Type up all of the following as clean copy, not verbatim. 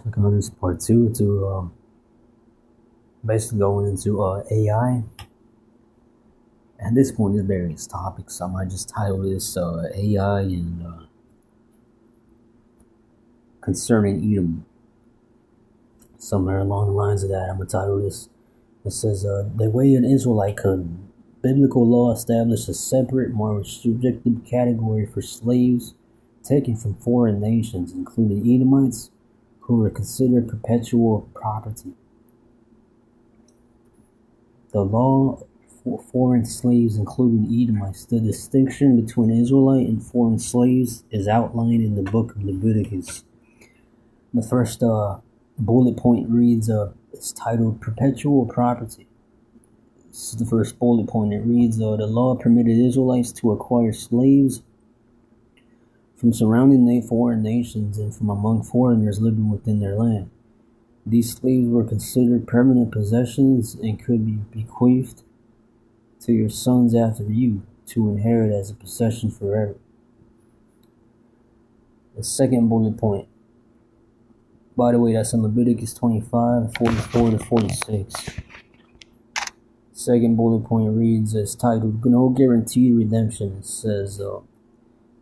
Click on this part two to basically going into AI. At this point, there's various topics. I might just title this AI and concerning Edom. Somewhere along the lines of that, I'm gonna title this. It says the way an Israelite could. Biblical law established a separate, more restrictive category for slaves taken from foreign nations, including Edomites, who were considered perpetual property. The law for foreign slaves, including Edomites, the distinction between Israelite and foreign slaves is outlined in the book of Leviticus. The first bullet point reads, it's titled Perpetual Property. This is the first bullet point. It reads, the law permitted Israelites to acquire slaves from surrounding foreign nations and from among foreigners living within their land. These slaves were considered permanent possessions and could be bequeathed to your sons after you to inherit as a possession forever. The second bullet point, by the way, that's in Leviticus 25, 44 to 46. Second bullet point reads, it's titled No Guaranteed Redemption. It says, on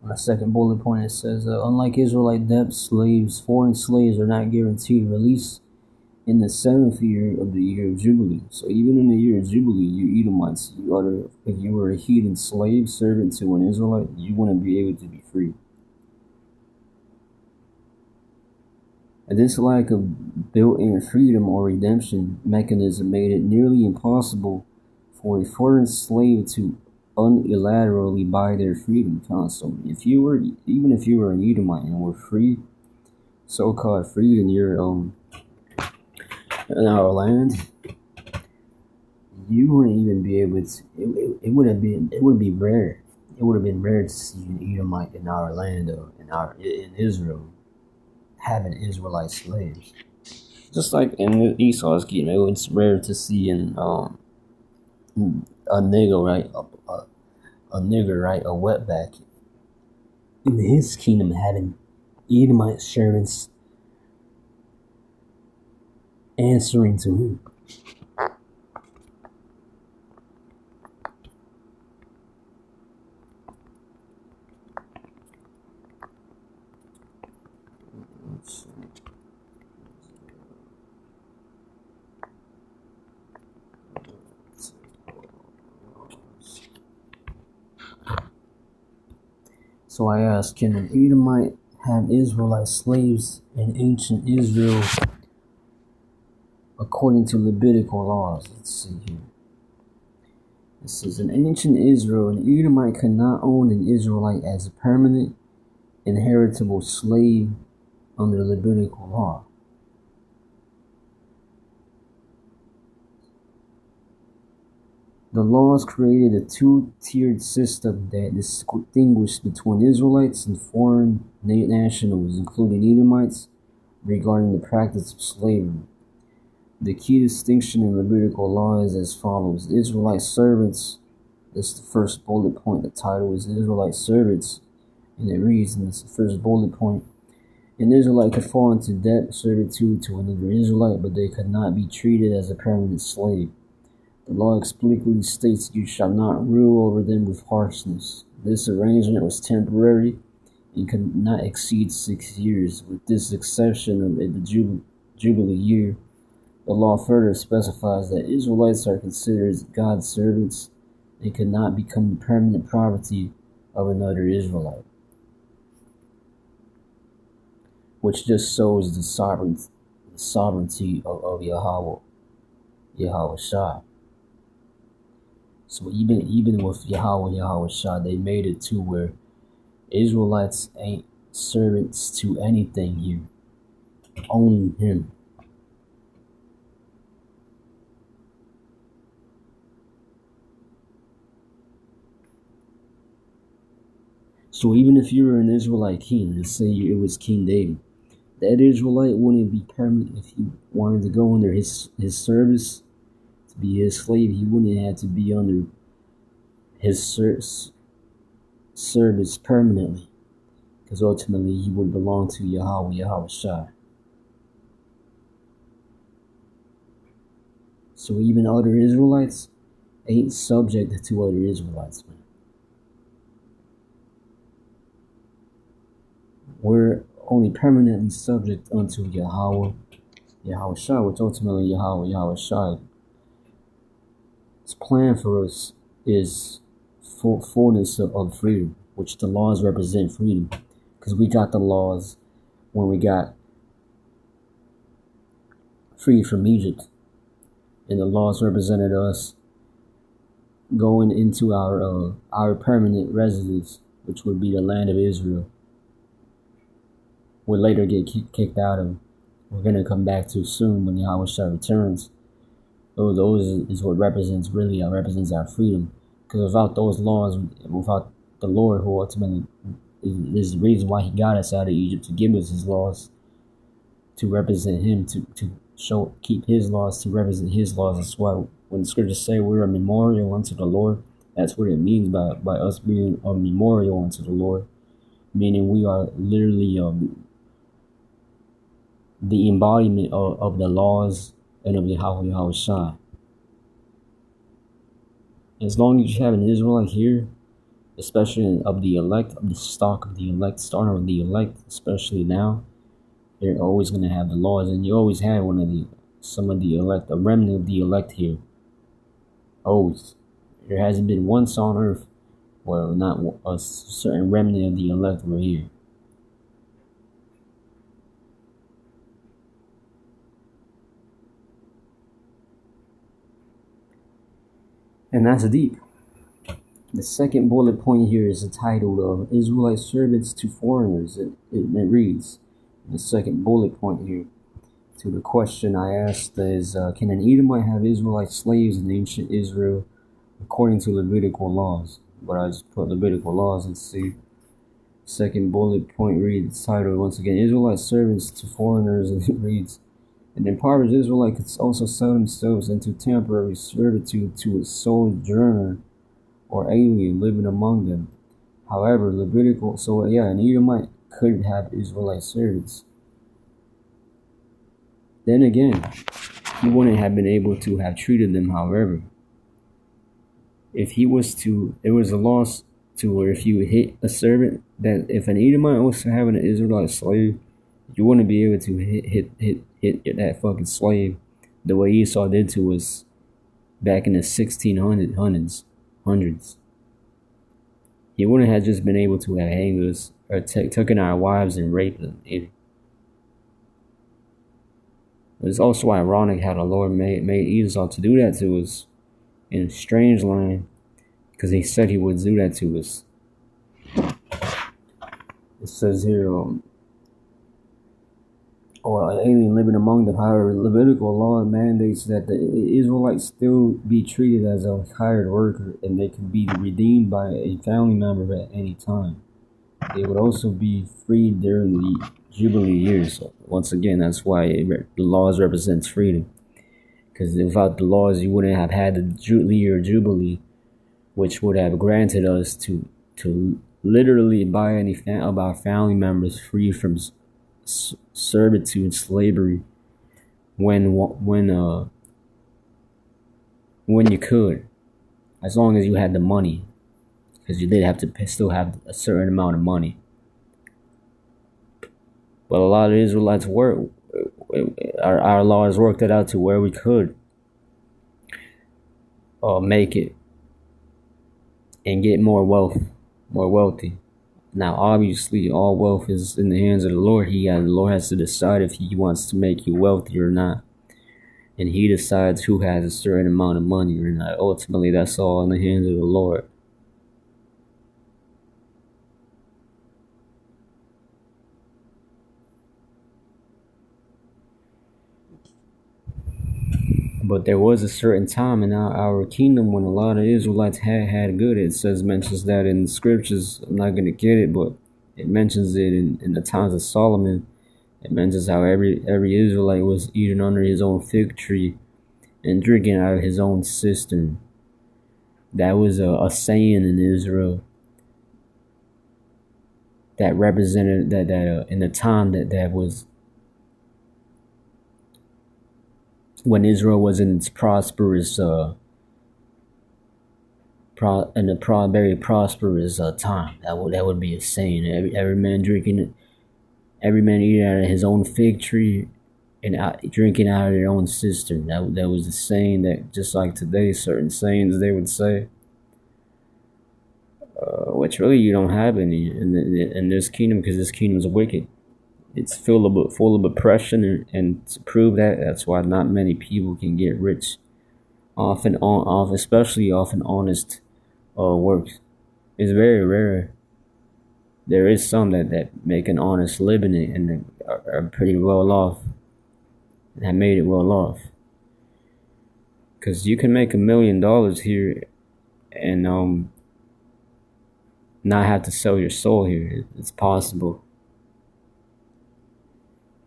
the second bullet point, it says, unlike Israelite debts, foreign slaves are not guaranteed release in the 7th year of the year of Jubilee. So even in the year of Jubilee, you Edomites, if you were a heathen slave servant to an Israelite, you wouldn't be able to be free. And this lack of built-in freedom or redemption mechanism made it nearly impossible for a foreign slave to unilaterally buy their freedom constantly. Even if you were an Edomite and were free, so-called freed in our land, you wouldn't even be able to. It would be rare. It would have been rare to see an Edomite in our land or in Israel having Israelite slaves. Just like in Esau's kingdom, it's rare to see a nigger, right? A nigger, right? A wetback in his kingdom having Edomite servants answering to him. So I ask, can an Edomite have Israelite slaves in ancient Israel according to Levitical laws? Let's see here. It says, in ancient Israel, an Edomite could not own an Israelite as a permanent, inheritable slave under Levitical law. The laws created a two-tiered system that distinguished between Israelites and foreign nationals, including Edomites, regarding the practice of slavery. The key distinction in Levitical law is as follows. Israelite servants, that's the first bullet point. The title is Israelite servants, and it reads, and that's the first bullet point, an Israelite could fall into debt servitude to another Israelite, but they could not be treated as a permanent slave. The law explicitly states you shall not rule over them with harshness. This arrangement was temporary and could not exceed 6 years. With this exception of the Jubilee year, the law further specifies that Israelites are considered God's servants and could not become the permanent property of another Israelite, which just shows the sovereignty of Yahweh Shah. So even with Yahweh Shah, they made it to where Israelites ain't servants to anything here, only him. So even if you were an Israelite king, let's say it was King David, that Israelite wouldn't be permanent. If he wanted to go under his service to be his slave, he wouldn't have to be under his service permanently, because ultimately he would belong to Yahweh Shah. So even other Israelites ain't subject to other Israelites, man. We're only permanently subject unto Yahweh Shai, which ultimately Yahweh Shai. His plan for us is fullness of freedom, which the laws represent freedom. Because we got the laws when we got free from Egypt, and the laws represented us going into our permanent residence, which would be the land of Israel. We'll later get kicked out of. We're gonna come back to soon when Yahweh Shai returns. Those is what represents our freedom. Because without those laws, without the Lord, who ultimately is the reason why He got us out of Egypt, to give us His laws, to represent Him, to keep His laws, to represent His laws. That's why when the scriptures say we're a memorial unto the Lord, that's what it means by us being a memorial unto the Lord, meaning we are literally the embodiment of the laws and of Yahweh Shai. As long as you have an Israelite here, especially of the elect, of the stock of the elect, starter of the elect, especially now, they're always going to have the laws, and you always have some of the elect, a remnant of the elect here. Always. There hasn't been once on earth where not a certain remnant of the elect were here. And that's deep. The second bullet point here is entitled Israelite Servants to Foreigners. It reads, the second bullet point here, to the question I asked is, can an Edomite have Israelite slaves in ancient Israel according to Levitical laws? But I just put Levitical laws and see. Second bullet point reads, titled once again, Israelite Servants to Foreigners, and it reads, an impoverished Israelite could also sell themselves into temporary servitude to a sojourner or alien living among them. However, an Edomite could have Israelite servants. Then again, he wouldn't have been able to have treated them, however. If he was to, there was a loss to where if you hit a servant, that if an Edomite was having an Israelite slave, you wouldn't be able to hit that fucking slave the way Esau did to us back in the 1600s. He wouldn't have just been able to have hanged us or taken our wives and raped them. It's also ironic how the Lord made Esau to do that to us in a strange line, because He said He would do that to us. It says here, or an alien living among them. However, Levitical law mandates that the Israelites still be treated as a hired worker, and they can be redeemed by a family member at any time. They would also be freed during the Jubilee years. So once again, that's why the laws represents freedom. Because without the laws, you wouldn't have had the Jubilee, which would have granted us to literally buy any of our family members free from servitude, slavery, when you could, as long as you had the money, because you did have to still have a certain amount of money. But a lot of Israelites our laws worked it out to where we could make it and get more wealthy. Now, obviously, all wealth is in the hands of the Lord. The Lord has to decide if He wants to make you wealthy or not, and He decides who has a certain amount of money or not. Ultimately, that's all in the hands of the Lord. But there was a certain time in our kingdom when a lot of Israelites had good. Mentions that in the scriptures. I'm not going to get it, but it mentions it in the times of Solomon. It mentions how every Israelite was eating under his own fig tree and drinking out of his own cistern. That was a saying in Israel that represented that in the time that was when Israel was in its prosperous, very prosperous time. That would be a saying. Every man drinking, every man eating out of his own fig tree, and drinking out of their own cistern. That was the saying. That just like today, certain sayings they would say, which really you don't have any in this kingdom, because this kingdom is wicked. It's full of oppression, and to prove that, that's why not many people can get rich, especially off an honest work. It's very rare. There is some that make an honest living and are pretty well off, and have made it well off. Because you can make $1 million here and not have to sell your soul here. It's possible.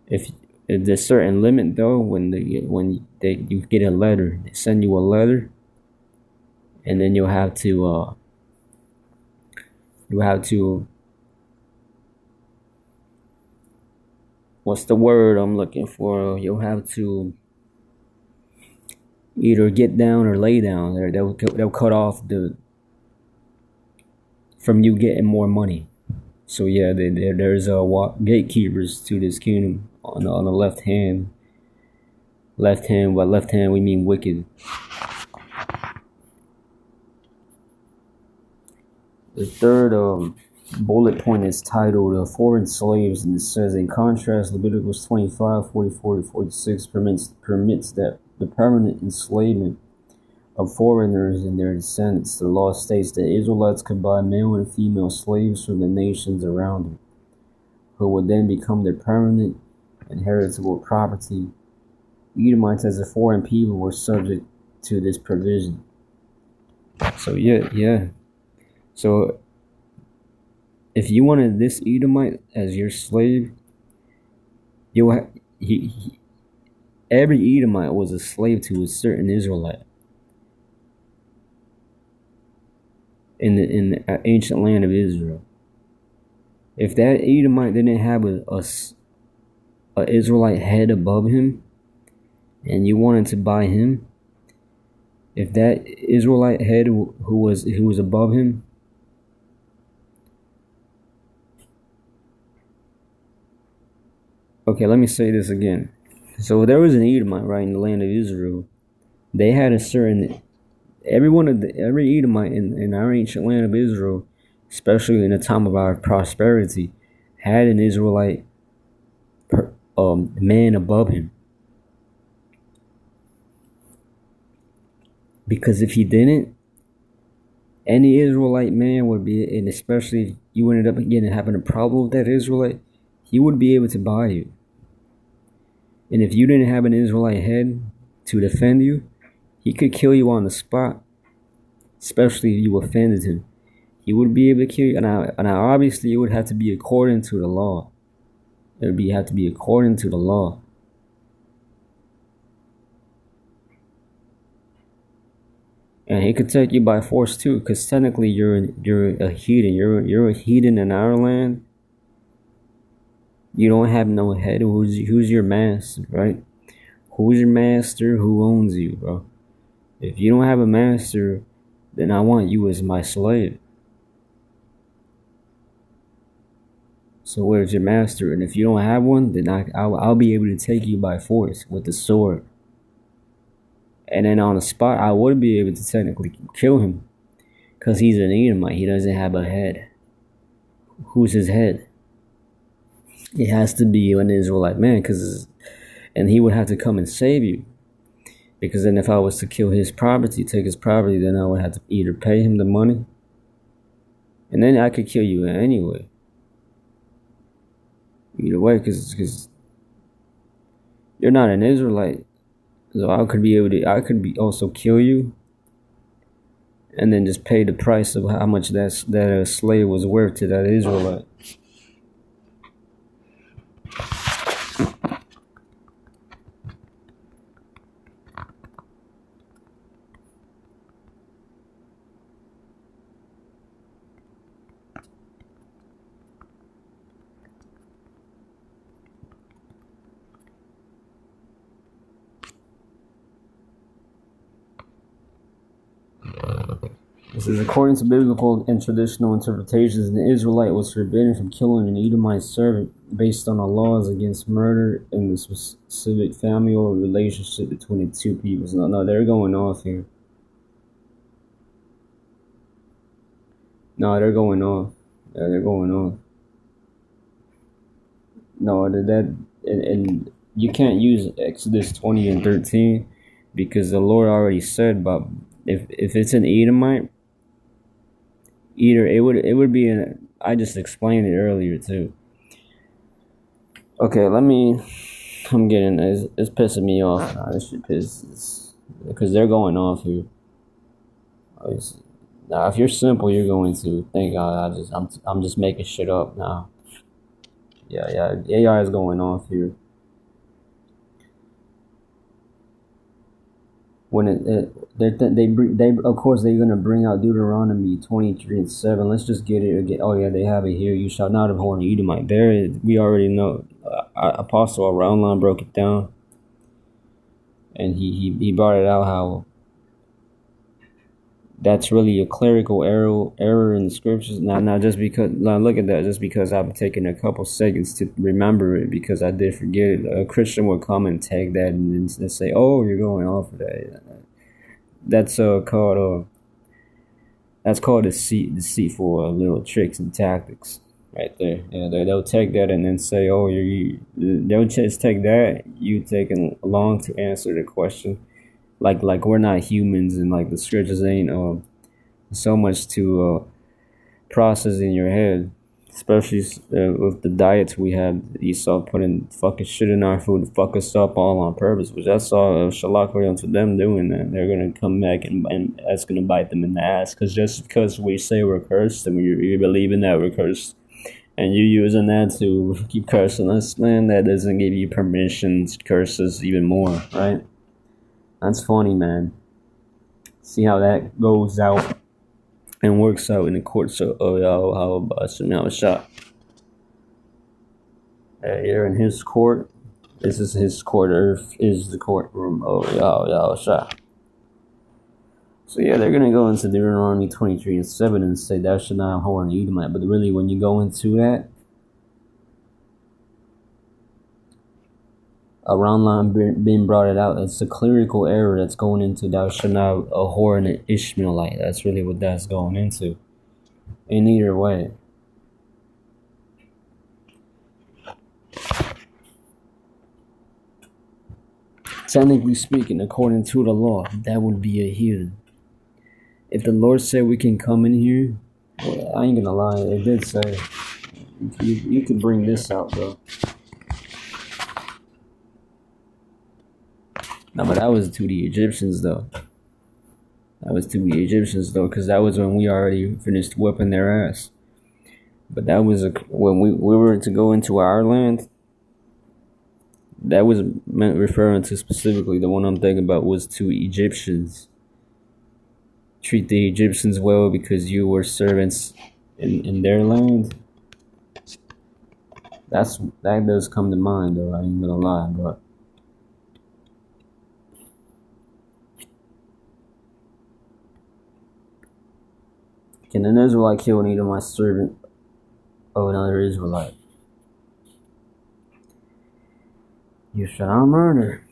If there's certain limit though, when you get a letter, they send you a letter, and then you'll have to what's the word I'm looking for? You'll have to either get down or lay down. They'll cut off from you getting more money. So yeah, there's gatekeepers to this kingdom on the left hand. By left hand we mean wicked. The third bullet point is titled "Foreign Slaves," and it says, in contrast, Leviticus 25:44-46 permits that the permanent enslavement of foreigners and their descendants. The law states that Israelites could buy male and female slaves from the nations around them, who would then become their permanent and heritable property. Edomites, as a foreign people, were subject to this provision. So yeah. So if you wanted this Edomite as your slave, every Edomite was a slave to a certain Israelite in the ancient land of Israel. If that Edomite didn't have a Israelite head above him, and you wanted to buy him, if that Israelite head who was above him, okay, let me say this again. So there was an Edomite, right, in the land of Israel. They had a certain every Edomite in our ancient land of Israel, especially in the time of our prosperity, had an Israelite man above him. Because if he didn't, any Israelite man would be, and especially if you ended up having a problem with that Israelite, he would be able to buy you. And if you didn't have an Israelite head to defend you, he could kill you on the spot, especially if you offended him. He would be able to kill you, and obviously it would have to be according to the law. It would have to be according to the law. And he could take you by force too, because technically you're a heathen. You're a heathen in our land. You don't have no head. Who's your master, right? Who's your master? Who owns you, bro? If you don't have a master, then I want you as my slave. So where's your master? And if you don't have one, then I'll be able to take you by force with the sword. And then on the spot, I would be able to technically kill him, because he's an Edomite. He doesn't have a head. Who's his head? It has to be an Israelite man, and he would have to come and save you. Because then if I was to kill his property, take his property, then I would have to either pay him the money, and then I could kill you anyway. Either way, because you're not an Israelite. So I could also kill you, and then just pay the price of how much that slave was worth to that Israelite. This is according to biblical and traditional interpretations, an Israelite was forbidden from killing an Edomite servant based on the laws against murder in the specific familial relationship between the two peoples. No, they're going off here. No, they're going off. Yeah, they're going off. No, and you can't use Exodus 20 and 13 because the Lord already said about if it's an Edomite, either it would be an. I just explained it earlier too. Okay, I'm getting it's pissing me off now. This shit pisses because they're going off here. Now, if you're simple, you're going to think I'm just making shit up now. Yeah, AI is going off here. When they of course they're gonna bring out Deuteronomy 23 and 7. Let's just get it again. Oh yeah, they have it here. You shall not abhor an Edomite. There, we already know. Apostle Aroundline broke it down, and he brought it out how that's really a clerical error in the scriptures. Now just because look at that, just because I've taken a couple seconds to remember it because I did forget it. A Christian would come and tag that and then say, "Oh, you're going off of that." That's called deceitful little tricks and tactics right there. Yeah, they'll take that and then say, "Oh, they'll just take that. You taking long to answer the question." Like we're not humans and like the scriptures ain't so much to process in your head, especially with the diets we have. Esau putting fucking shit in our food to fuck us up all on purpose, which I saw Shalakrion to them doing that. They're gonna come back and that's gonna bite them in the ass because just because we say we're cursed and you're believing that we're cursed and you using that to keep cursing us, man, that doesn't give you permission to curse us even more, right? That's funny, man. See how that goes out and works out in the courts of y'all. How about some shot? Here in his court, this is his court. Earth is the courtroom. Oh, y'all shot. So yeah, they're gonna go into Deuteronomy 23 and 7 and say thou shalt not abhor an Edomite. But really, when you go into that, around line being brought it out, it's a clerical error that's going into thou shalt not abhor an Ishmaelite. That's really what that's going into. In either way. Technically speaking, according to the law, that would be a heathen. If the Lord said we can come in here, well, I ain't gonna lie, it did say you could bring this out though. No, but that was to the Egyptians though. That was to the Egyptians though, because that was when we already finished whipping their ass. But that was when we were to go into our land. That was meant referring to specifically the one I'm thinking about was to Egyptians. Treat the Egyptians well because you were servants in their land. That does come to mind though. I ain't gonna lie, but. Can an Israelite kill an Edomite servant of another Israelite? You shall not murder.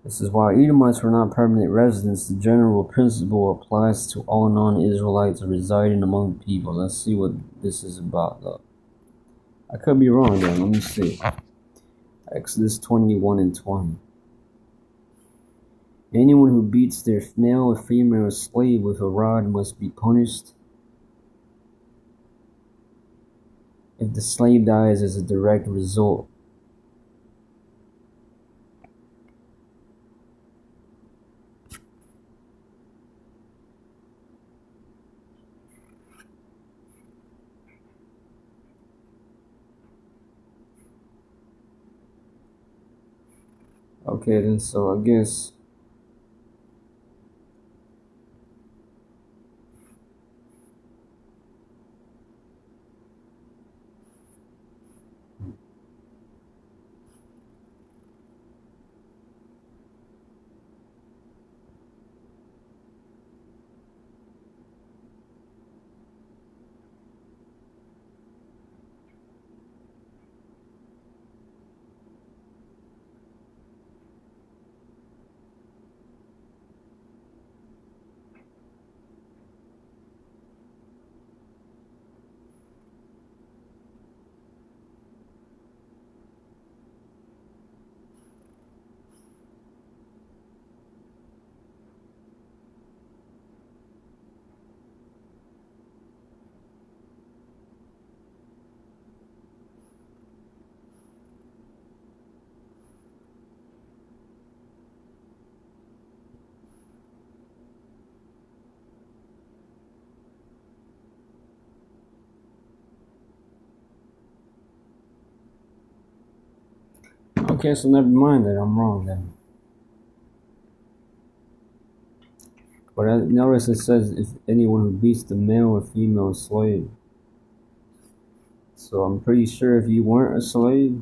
This is why Edomites were not permanent residents. The general principle applies to all non-Israelites residing among the people. Let's see what this is about, though. I could be wrong, though. Let me see. Exodus 21 and 20. Anyone who beats their male or female slave with a rod must be punished. If the slave dies as a direct result. Okay, then, so I guess Okay, so never mind that. I'm wrong then. But I notice it says if anyone who beats the male or female slave. So I'm pretty sure if you weren't a slave,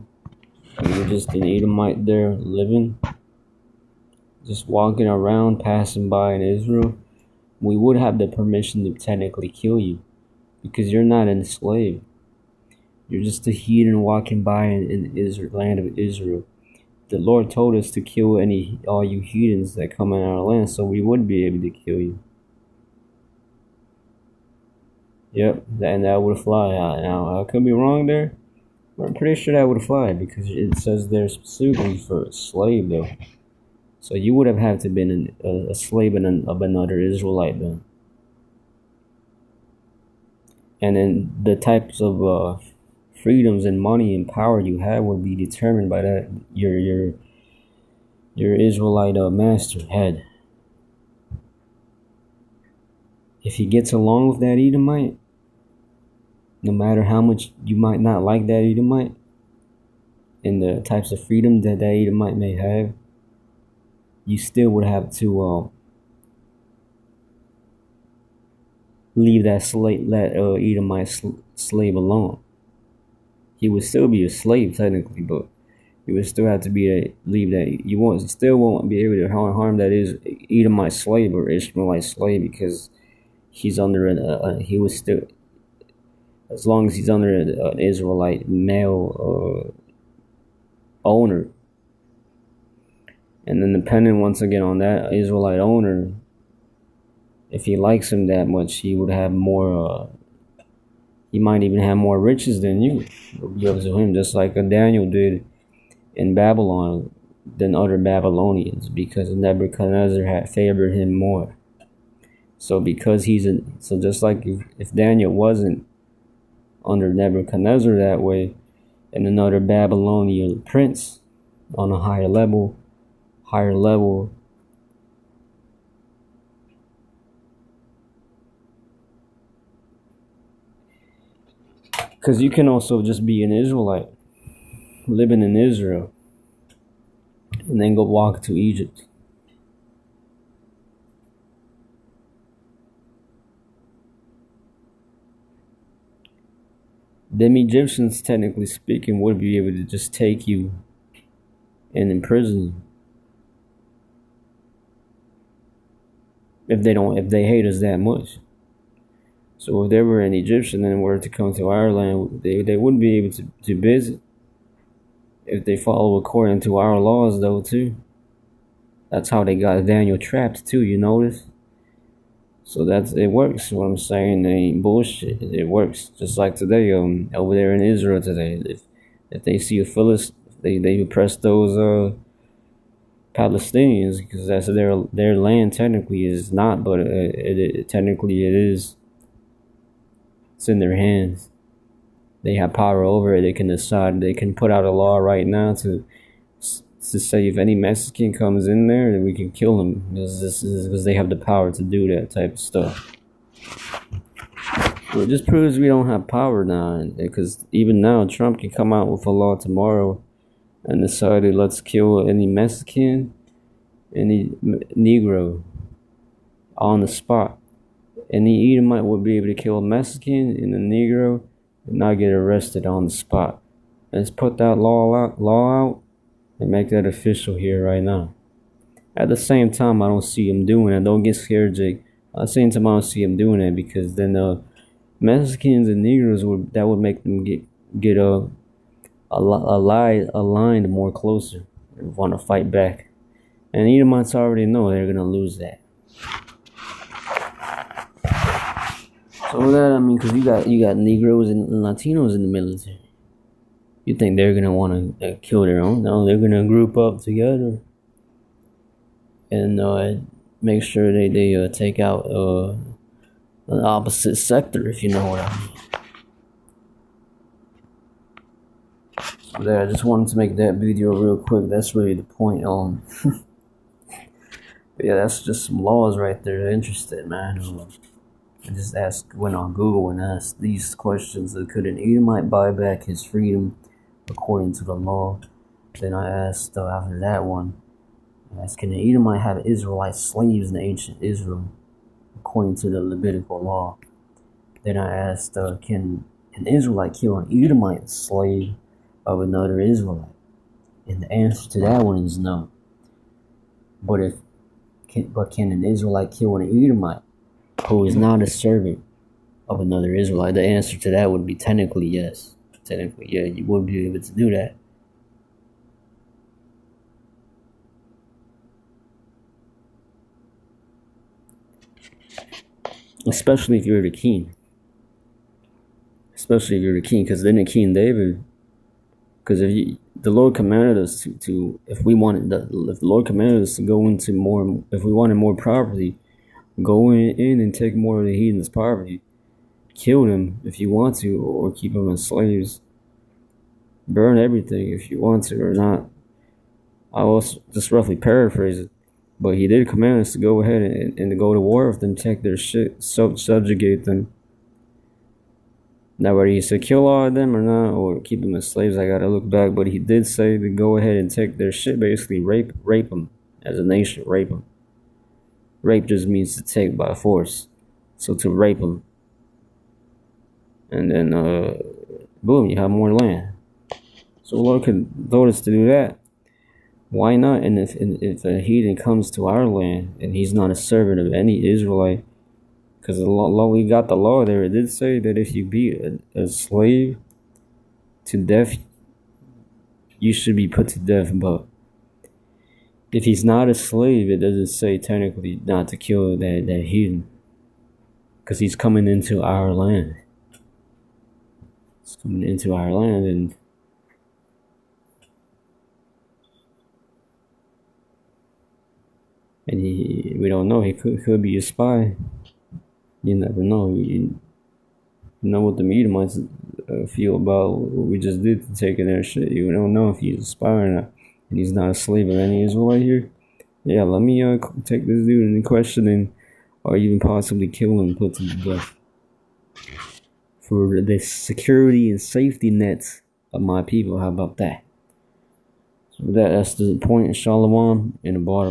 and you're just an Edomite there living, just walking around, passing by in Israel, we would have the permission to technically kill you because you're not a slave. You're just a heathen walking by in Israel, land of Israel. The Lord told us to kill all you heathens that come in our land, so we would be able to kill you. Yep, and that would fly. Now I could be wrong there, but I'm pretty sure that would fly because it says there specifically for a slave though. So you would have had to been a slave of another Israelite then. And then the types of freedoms and money and power you have would be determined by that your Israelite master head. If he gets along with that Edomite, no matter how much you might not like that Edomite and the types of freedom that Edomite may have, you still would have to leave that Edomite slave alone. He would still be a slave technically, but you would still have to leave that. You still won't be able to harm that is Edomite slave or Ishmaelite slave because he's under he was still, as long as he's under an Israelite male owner. And then depending once again on that Israelite owner, if he likes him that much, he would have more, he might even have more riches than you. It'll be up to him, just like Daniel did in Babylon than other Babylonians, because Nebuchadnezzar had favored him more. So because so just like if Daniel wasn't under Nebuchadnezzar that way, and another Babylonian prince on a higher level, because you can also just be an Israelite living in Israel and then go walk to Egypt. Them Egyptians, technically speaking, would be able to just take you and imprison you if they hate us that much. So if there were an Egyptian and were to come to our land, they wouldn't be able to visit if they follow according to our laws, though, too. That's how they got Daniel trapped, too, you notice? So it works, what I'm saying. They ain't bullshit. It works. Just like today, over there in Israel today. If they see a Philistine, they oppress those Palestinians, because that's their land technically is not, but technically it is. It's in their hands. They have power over it. They can decide. They can put out a law right now to say if any Mexican comes in there, then we can kill him because they have the power to do that type of stuff. Well, it just proves we don't have power now, because even now Trump can come out with a law tomorrow and decide let's kill any Mexican, any Negro on the spot. Any Edomite would be able to kill a Mexican and a Negro and not get arrested on the spot. Let's put that law out and make that official here right now. At the same time, I don't see him doing it. Don't get scared, Jake. At the same time, I don't see him doing it because then Mexicans and Negroes would make them get aligned more closer and want to fight back. And Edomites already know they're gonna lose that. So with that, I mean, because you got Negroes and Latinos in the military. You think they're gonna want to kill their own? No, they're gonna group up together and make sure they take out an opposite sector, if you know what I mean. So there, I just wanted to make that video real quick. That's really the point. But yeah, that's just some laws right there. Interested, man. I just went on Google and asked these questions: could an Edomite buy back his freedom according to the law? Then I asked after that one, I asked, can an Edomite have Israelite slaves in ancient Israel, according to the Levitical law? Then I asked, can an Israelite kill an Edomite slave of another Israelite? And the answer to that one is no. But can an Israelite kill an Edomite who is not a servant of another Israelite? The answer to that would be technically yes. Technically, yeah, you would be able to do that. Especially if you're the king. Because then the King David, because the Lord commanded us if the Lord commanded us to go into more, if we wanted more property, go in and take more of the heathen's property, kill them if you want to, or keep them as slaves, burn everything if you want to or not. I was just roughly paraphrase it, but he did command us to go ahead and to go to war with them, take their shit, subjugate them. Now, whether he said kill all of them or not, or keep them as slaves, I gotta look back. But he did say to go ahead and take their shit, basically rape them as a nation, rape them. Rape just means to take by force, so to rape them, and then boom, you have more land. So the Lord could told us to do that. Why not? And if a heathen comes to our land and he's not a servant of any Israelite, because the law, we got the law there. It did say that if you be a slave to death, you should be put to death. But if he's not a slave, it doesn't say technically not to kill that heathen, because he's coming into our land. He's coming into our land, and we don't know. He could be a spy. You never know. You know what the Edomites feel about what we just did to taking their shit. You don't know if he's a spy or not, and he's not a slave of any Israelite here. Yeah, let me take this dude into question or even possibly kill him and put him to death for the security and safety nets of my people. How about that? So that's the point. Shalom in the bar.